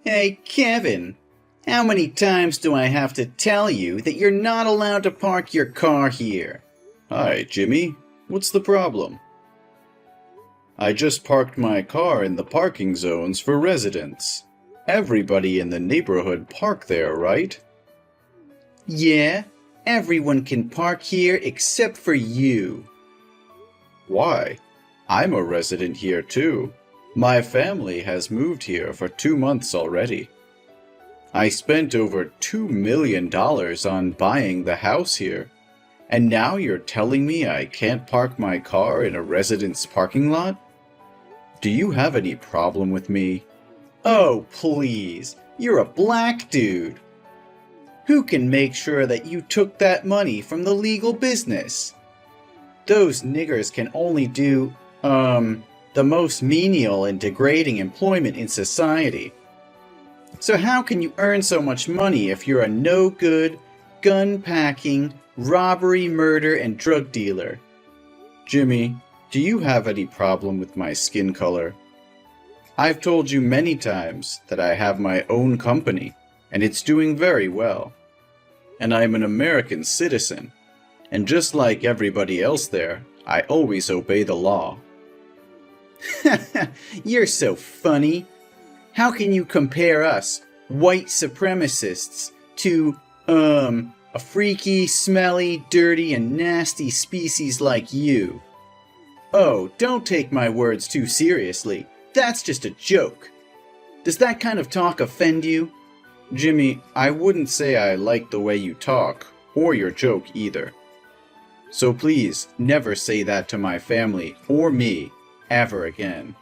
Hey, Kevin, how many times do I have to tell you that you're not allowed to park your car here? Hi, Jimmy. What's the problem? I just parked my car in the parking zones for residents. Everybody in the neighborhood park there, right? Yeah, everyone can park here except for you. Why? I'm a resident here too. My family has moved here for 2 months already. I spent over $2 million on buying the house here. And now you're telling me I can't park my car in a resident's parking lot? Do you have any problem with me? Oh, please, you're a black dude. Who can make sure that you took that money from the legal business? Those niggers can only do, the most menial and degrading employment in society. So how can you earn so much money if you're a no-good, gun-packing, robbery, murder, and drug dealer? Jimmy, do you have any problem with my skin color? I've told you many times that I have my own company, and it's doing very well. And I'm an American citizen, and just like everybody else there, I always obey the law. You're so funny. How can you compare us, white supremacists, to, a freaky, smelly, dirty, and nasty species like you? Oh, don't take my words too seriously. That's just a joke. Does that kind of talk offend you? Jimmy, I wouldn't say I like the way you talk, or your joke either. So please, never say that to my family or me, ever again.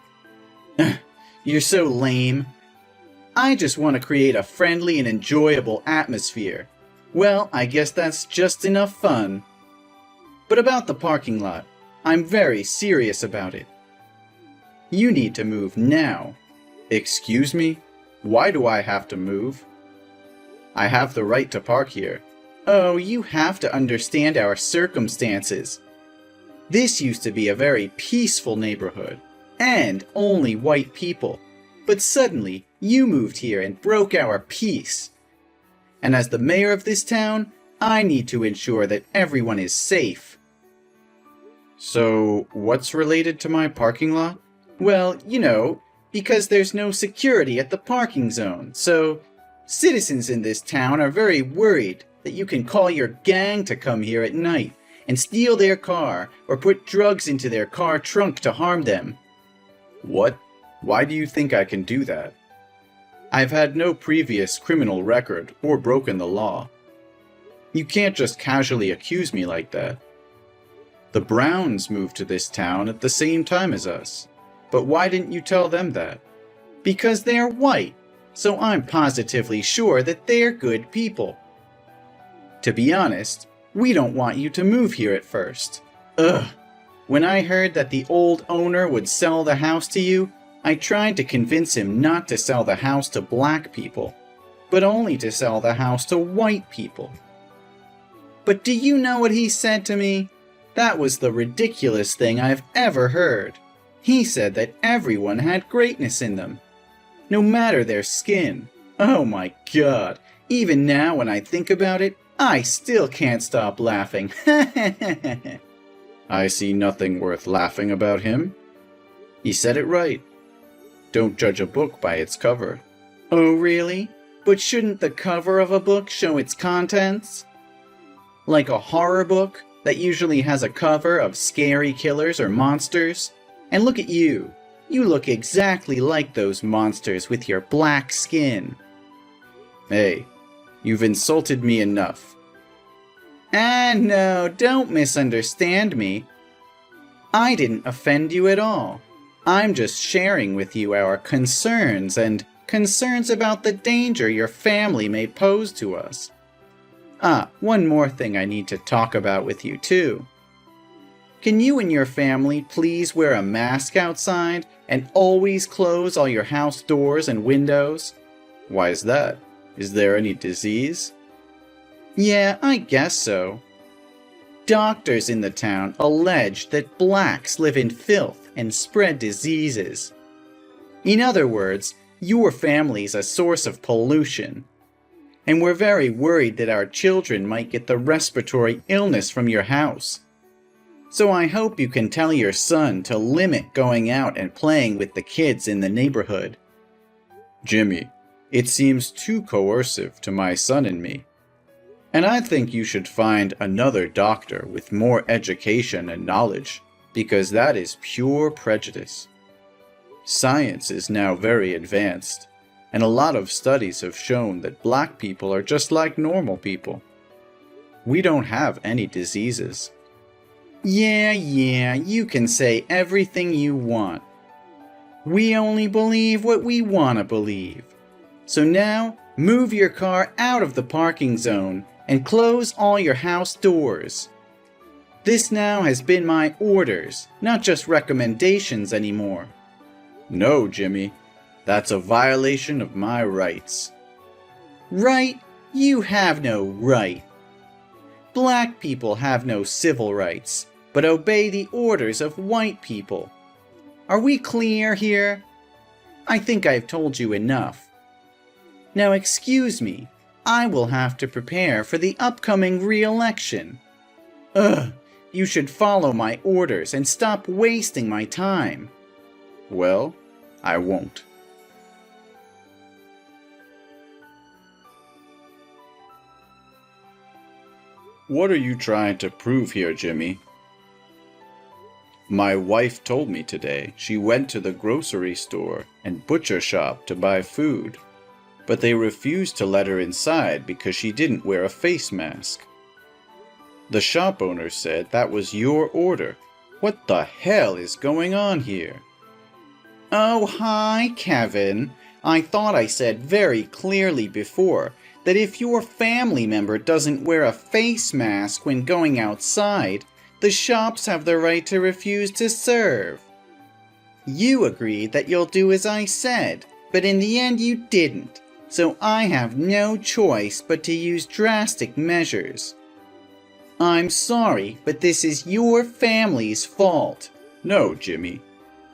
You're so lame. I just want to create a friendly and enjoyable atmosphere. Well, I guess that's just enough fun. But about the parking lot, I'm very serious about it. You need to move now. Excuse me? Why do I have to move? I have the right to park here. Oh, you have to understand our circumstances. This used to be a very peaceful neighborhood, and only white people. But suddenly, you moved here and broke our peace. And as the mayor of this town, I need to ensure that everyone is safe. So, what's related to my parking lot? Well, because there's no security at the parking zone, so citizens in this town are very worried that you can call your gang to come here at night and steal their car or put drugs into their car trunk to harm them. What? Why do you think I can do that? I've had no previous criminal record or broken the law. You can't just casually accuse me like that. The Browns moved to this town at the same time as us. But why didn't you tell them that? Because they're white, so I'm positively sure that they're good people. To be honest, we don't want you to move here at first. Ugh. When I heard that the old owner would sell the house to you, I tried to convince him not to sell the house to black people, but only to sell the house to white people. But do you know what he said to me? That was the ridiculous thing I've ever heard. He said that everyone had greatness in them, no matter their skin. Oh my God, even now when I think about it, I still can't stop laughing. I see nothing worth laughing about him. He said it right. Don't judge a book by its cover. Oh really? But shouldn't the cover of a book show its contents? Like a horror book that usually has a cover of scary killers or monsters? And look at you. You look exactly like those monsters with your black skin. Hey, you've insulted me enough. No, don't misunderstand me. I didn't offend you at all. I'm just sharing with you our concerns and concerns about the danger your family may pose to us. One more thing I need to talk about with you too. Can you and your family please wear a mask outside and always close all your house doors and windows? Why is that? Is there any disease? Yeah, I guess so. Doctors in the town allege that blacks live in filth and spread diseases. In other words, Your family's a source of pollution. And we're very worried that our children might get the respiratory illness from your house. So I hope you can tell your son to limit going out and playing with the kids in the neighborhood. Jimmy, it seems too coercive to my son and me. And I think you should find another doctor with more education and knowledge, because that is pure prejudice. Science is now very advanced, and a lot of studies have shown that black people are just like normal people. We don't have any diseases. Yeah, you can say everything you want. We only believe what we want to believe. So now, move your car out of the parking zone and close all your house doors. This now has been my orders, not just recommendations anymore. No, Jimmy. That's a violation of my rights. Right? You have no right. Black people have no civil rights, but obey the orders of white people. Are we clear here? I think I've told you enough. Now excuse me, I will have to prepare for the upcoming re-election. You should follow my orders and stop wasting my time. Well, I won't. What are you trying to prove here, Jimmy? My wife told me today she went to the grocery store and butcher shop to buy food, but they refused to let her inside because she didn't wear a face mask. The shop owner said that was your order. What the hell is going on here? Oh, hi, Kevin. I thought I said very clearly before that if your family member doesn't wear a face mask when going outside, the shops have the right to refuse to serve. You agreed that you'll do as I said, but in the end you didn't, so I have no choice but to use drastic measures. I'm sorry, but this is your family's fault. No, Jimmy.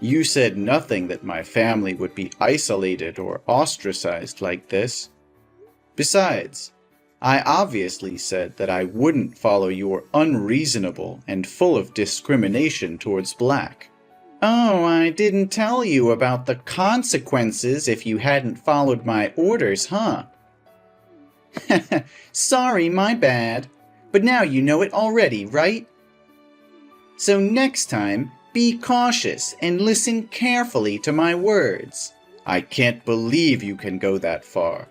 You said nothing that my family would be isolated or ostracized like this. Besides, I obviously said that I wouldn't follow your unreasonable and full of discrimination towards black. Oh, I didn't tell you about the consequences if you hadn't followed my orders, huh? Sorry, my bad. But now you know it already, right? So next time, be cautious and listen carefully to my words. I can't believe you can go that far.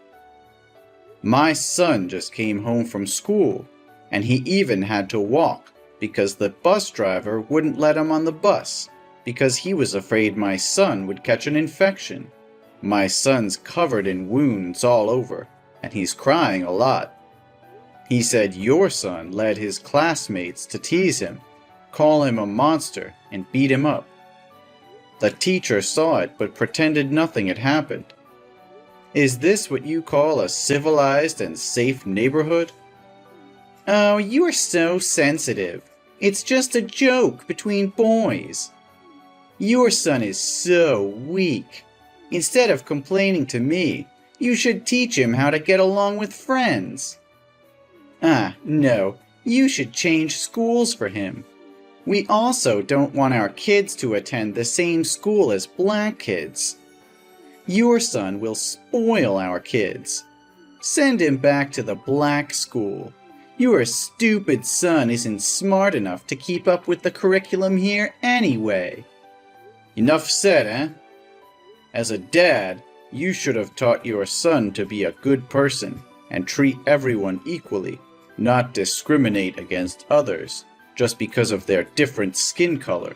My son just came home from school, and he even had to walk because the bus driver wouldn't let him on the bus because he was afraid my son would catch an infection. My son's covered in wounds all over, and he's crying a lot. He said your son led his classmates to tease him, call him a monster, and beat him up. The teacher saw it but pretended nothing had happened. Is this what you call a civilized and safe neighborhood? Oh, you are so sensitive. It's just a joke between boys. Your son is so weak. Instead of complaining to me, you should teach him how to get along with friends. No, you should change schools for him. We also don't want our kids to attend the same school as black kids. Your son will spoil our kids. Send him back to the black school. Your stupid son isn't smart enough to keep up with the curriculum here anyway. Enough said, eh? As a dad, you should have taught your son to be a good person and treat everyone equally, not discriminate against others just because of their different skin color.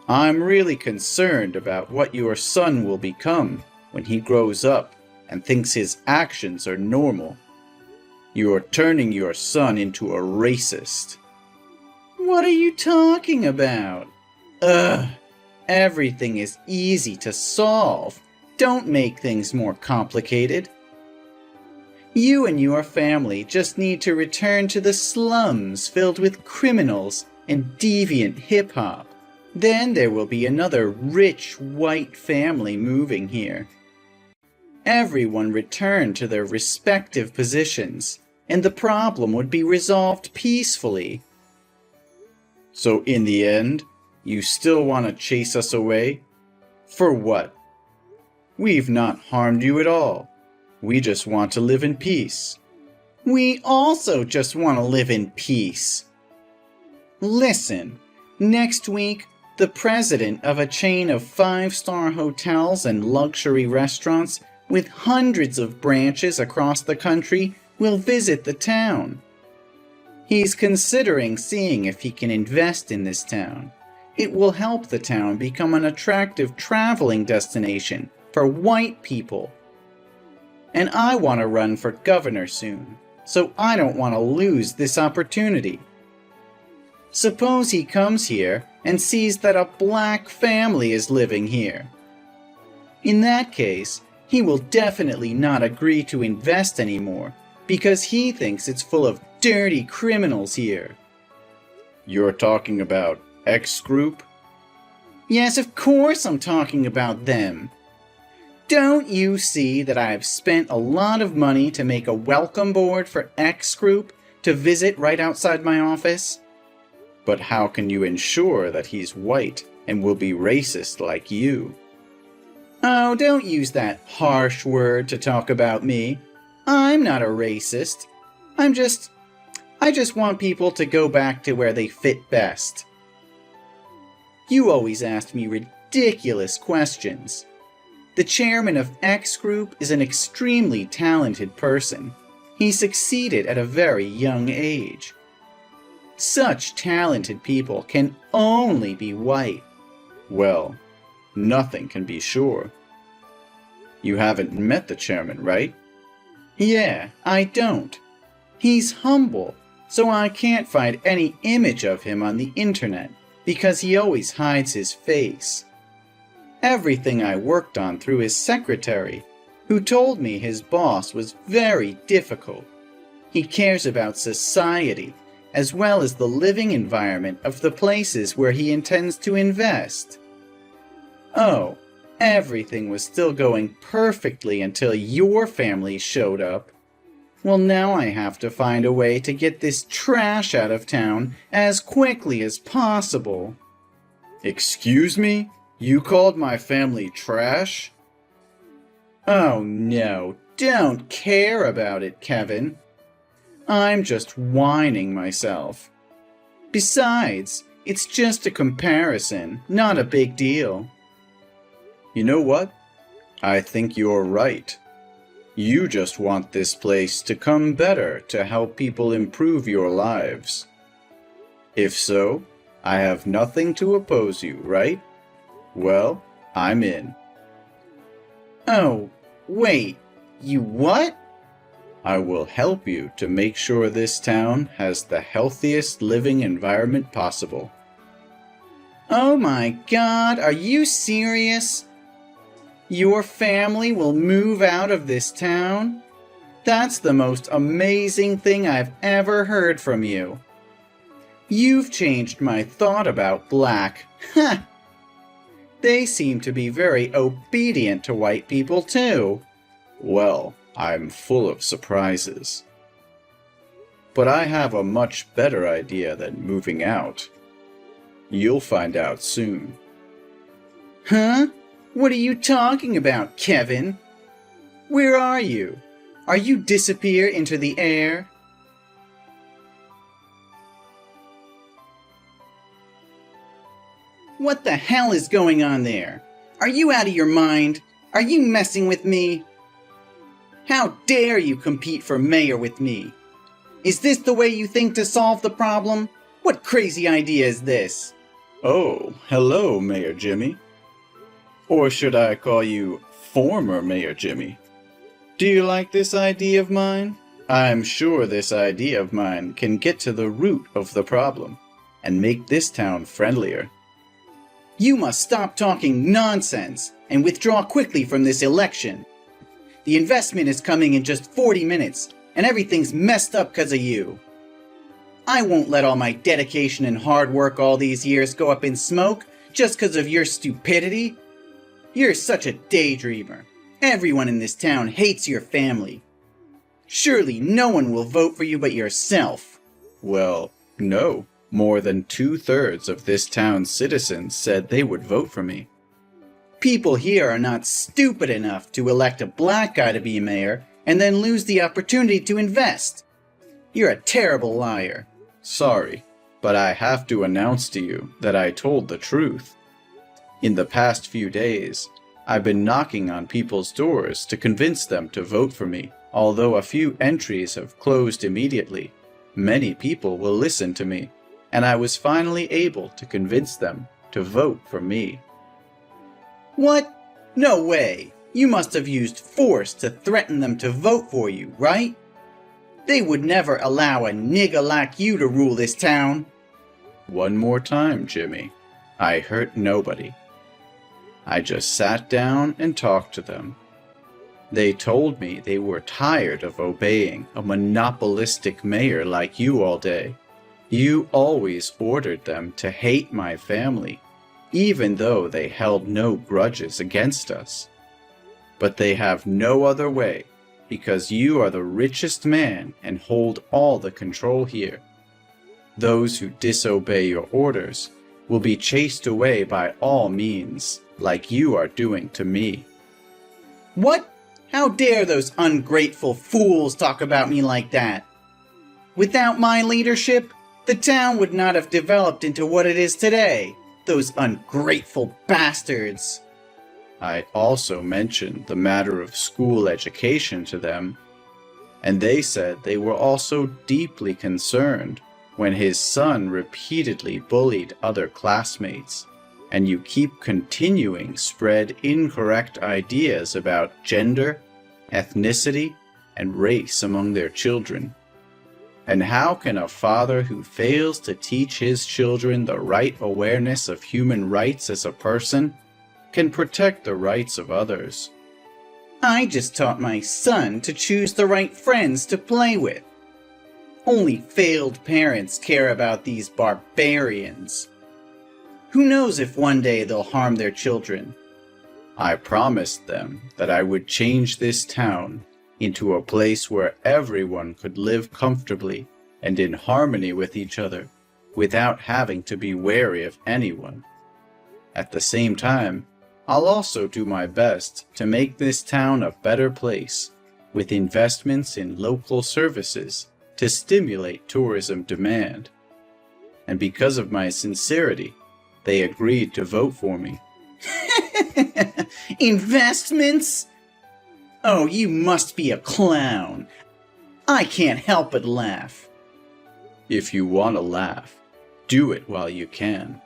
I'm really concerned about what your son will become when he grows up and thinks his actions are normal. You're turning your son into a racist. What are you talking about? Everything is easy to solve. Don't make things more complicated. You and your family just need to return to the slums filled with criminals and deviant hip-hop. Then there will be another rich white family moving here. everyone return to their respective positions, and the problem would be resolved peacefully. So in the end, you still want to chase us away? For what? We've not harmed you at all. We just want to live in peace. We also just want to live in peace. Listen, next week, the president of a chain of 5-star hotels and luxury restaurants with hundreds of branches across the country will visit the town. He's considering seeing if he can invest in this town. It will help the town become an attractive traveling destination for white people. And I want to run for governor soon, so I don't want to lose this opportunity. Suppose he comes here and sees that a black family is living here. In that case, he will definitely not agree to invest anymore because he thinks it's full of dirty criminals here. You're talking about X Group? Yes, of course I'm talking about them. Don't you see that I have spent a lot of money to make a welcome board for X Group to visit right outside my office? But how can you ensure that he's white and will be racist like you? Oh, don't use that harsh word to talk about me. I'm not a racist. I just want people to go back to where they fit best. You always ask me ridiculous questions. The chairman of X Group is an extremely talented person. He succeeded at a very young age. Such talented people can only be white. Well, nothing can be sure. You haven't met the chairman, right? Yeah, I don't. He's humble, so I can't find any image of him on the internet because he always hides his face. Everything I worked on through his secretary, who told me his boss was very difficult. He cares about society, as well as the living environment of the places where he intends to invest. Oh, everything was still going perfectly until your family showed up. Well, now I have to find a way to get this trash out of town as quickly as possible. Excuse me? You called my family trash? Oh no, don't care about it, Kevin. I'm just whining myself. Besides, it's just a comparison, not a big deal. You know what? I think you're right. You just want this place to come better to help people improve your lives. If so, I have nothing to oppose you, right? Well, I'm in. Oh, wait, you what? I will help you to make sure this town has the healthiest living environment possible. Oh my God, are you serious? Your family will move out of this town? That's the most amazing thing I've ever heard from you. You've changed my thought about black. Ha! They seem to be very obedient to white people too. Well, I'm full of surprises. But I have a much better idea than moving out. You'll find out soon. Huh? What are you talking about, Kevin? Where are you? Are you disappear into the air? What the hell is going on there? Are you out of your mind? Are you messing with me? How dare you compete for mayor with me? Is this the way you think to solve the problem? What crazy idea is this? Oh, hello, Mayor Jimmy. Or should I call you former Mayor Jimmy? Do you like this idea of mine? I'm sure this idea of mine can get to the root of the problem and make this town friendlier. You must stop talking nonsense and withdraw quickly from this election. The investment is coming in just 40 minutes, and everything's messed up because of you. I won't let all my dedication and hard work all these years go up in smoke just because of your stupidity. You're such a daydreamer. Everyone in this town hates your family. Surely no one will vote for you but yourself. Well, no. More than 2/3 of this town's citizens said they would vote for me. People here are not stupid enough to elect a black guy to be mayor and then lose the opportunity to invest. You're a terrible liar. Sorry, but I have to announce to you that I told the truth. In the past few days, I've been knocking on people's doors to convince them to vote for me. Although a few entries have closed immediately, many people will listen to me, and I was finally able to convince them to vote for me. What? No way. You must have used force to threaten them to vote for you, right? They would never allow a nigger like you to rule this town. One more time, Jimmy. I hurt nobody. I just sat down and talked to them. They told me they were tired of obeying a monopolistic mayor like you all day. You always ordered them to hate my family, even though they held no grudges against us. But they have no other way, because you are the richest man and hold all the control here. Those who disobey your orders will be chased away by all means, like you are doing to me. What? How dare those ungrateful fools talk about me like that? Without my leadership, the town would not have developed into what it is today. Those ungrateful bastards. I also mentioned the matter of school education to them, and they said they were also deeply concerned when his son repeatedly bullied other classmates, and you keep continuing spread incorrect ideas about gender, ethnicity, and race among their children. And how can a father who fails to teach his children the right awareness of human rights as a person can protect the rights of others? I just taught my son to choose the right friends to play with. Only failed parents care about these barbarians. Who knows if one day they'll harm their children? I promised them that I would change this town into a place where everyone could live comfortably and in harmony with each other without having to be wary of anyone. At the same time, I'll also do my best to make this town a better place with investments in local services to stimulate tourism demand. And because of my sincerity, they agreed to vote for me. Investments? Oh, you must be a clown. I can't help but laugh. If you want to laugh, do it while you can.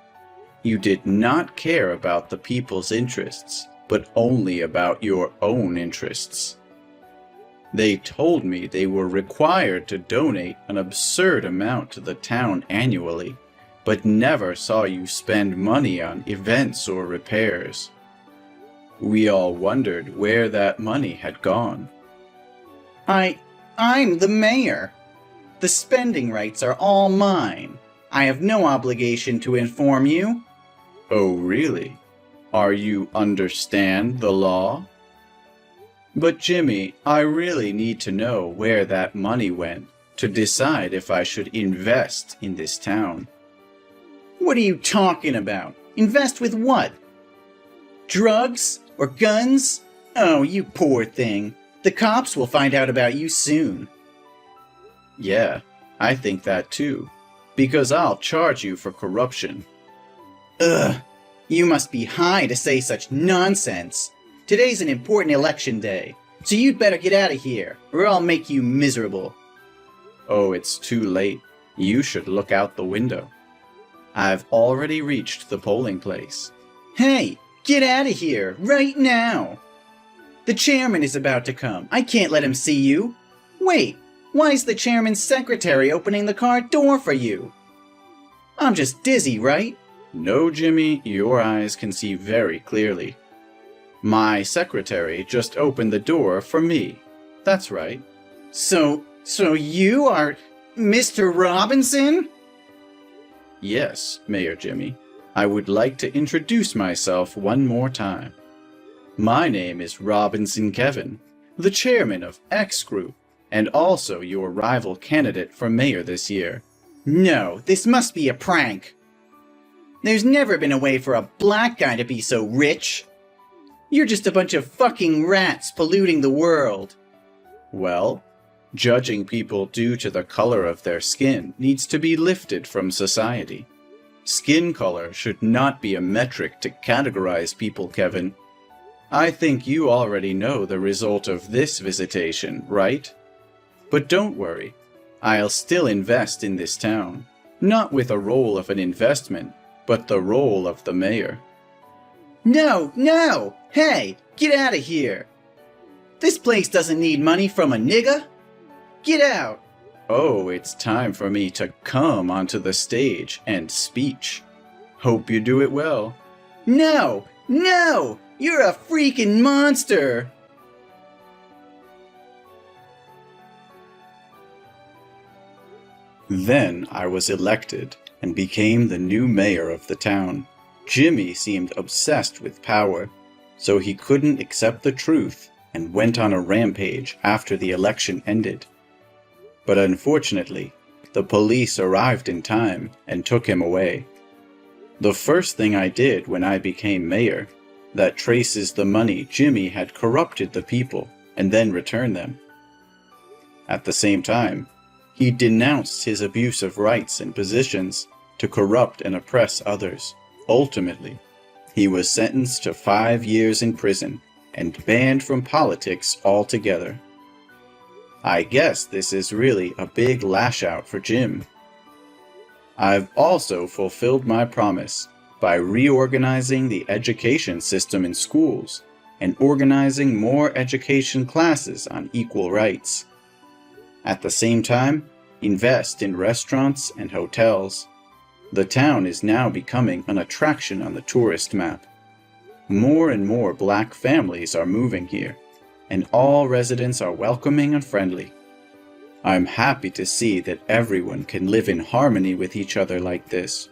You did not care about the people's interests, but only about your own interests. They told me they were required to donate an absurd amount to the town annually, but never saw you spend money on events or repairs. We all wondered where that money had gone. I'm the mayor. The spending rights are all mine. I have no obligation to inform you. Oh, really? Are you understand the law? But Jimmy, I really need to know where that money went to decide if I should invest in this town. What are you talking about? Invest with what? Drugs? Or guns? Oh, you poor thing. The cops will find out about you soon. Yeah, I think that too. Because I'll charge you for corruption. Ugh, you must be high to say such nonsense. Today's an important election day, so you'd better get out of here, or I'll make you miserable. Oh, it's too late. You should look out the window. I've already reached the polling place. Hey, get out of here, right now! The chairman is about to come. I can't let him see you. Wait, why is the chairman's secretary opening the car door for you? I'm just dizzy, right? No, Jimmy, your eyes can see very clearly. My secretary just opened the door for me. That's right. So you are Mr. Robinson? Yes, Mayor Jimmy. I would like to introduce myself one more time. My name is Robinson Kevin, the chairman of X Group, and also your rival candidate for mayor this year. No, this must be a prank. There's never been a way for a black guy to be so rich. You're just a bunch of fucking rats polluting the world. Well, judging people due to the color of their skin needs to be lifted from society. Skin color should not be a metric to categorize people, Kevin. I think you already know the result of this visitation, right? But don't worry, I'll still invest in this town, not with a role of an investment, but the role of the mayor. No, no! Hey, get out of here! This place doesn't need money from a nigga! Get out! Oh, it's time for me to come onto the stage and speech. Hope you do it well. No! No! You're a freaking monster! Then I was elected and became the new mayor of the town. Jimmy seemed obsessed with power, so he couldn't accept the truth and went on a rampage after the election ended. But unfortunately, the police arrived in time and took him away. The first thing I did when I became mayor, that traces the money Jimmy had corrupted the people and then returned them. At the same time, he denounced his abuse of rights and positions to corrupt and oppress others. Ultimately, he was sentenced to 5 years in prison and banned from politics altogether. I guess this is really a big lash out for Jim. I've also fulfilled my promise by reorganizing the education system in schools and organizing more education classes on equal rights. At the same time, invest in restaurants and hotels. The town is now becoming an attraction on the tourist map. More and more black families are moving here, and all residents are welcoming and friendly. I'm happy to see that everyone can live in harmony with each other like this.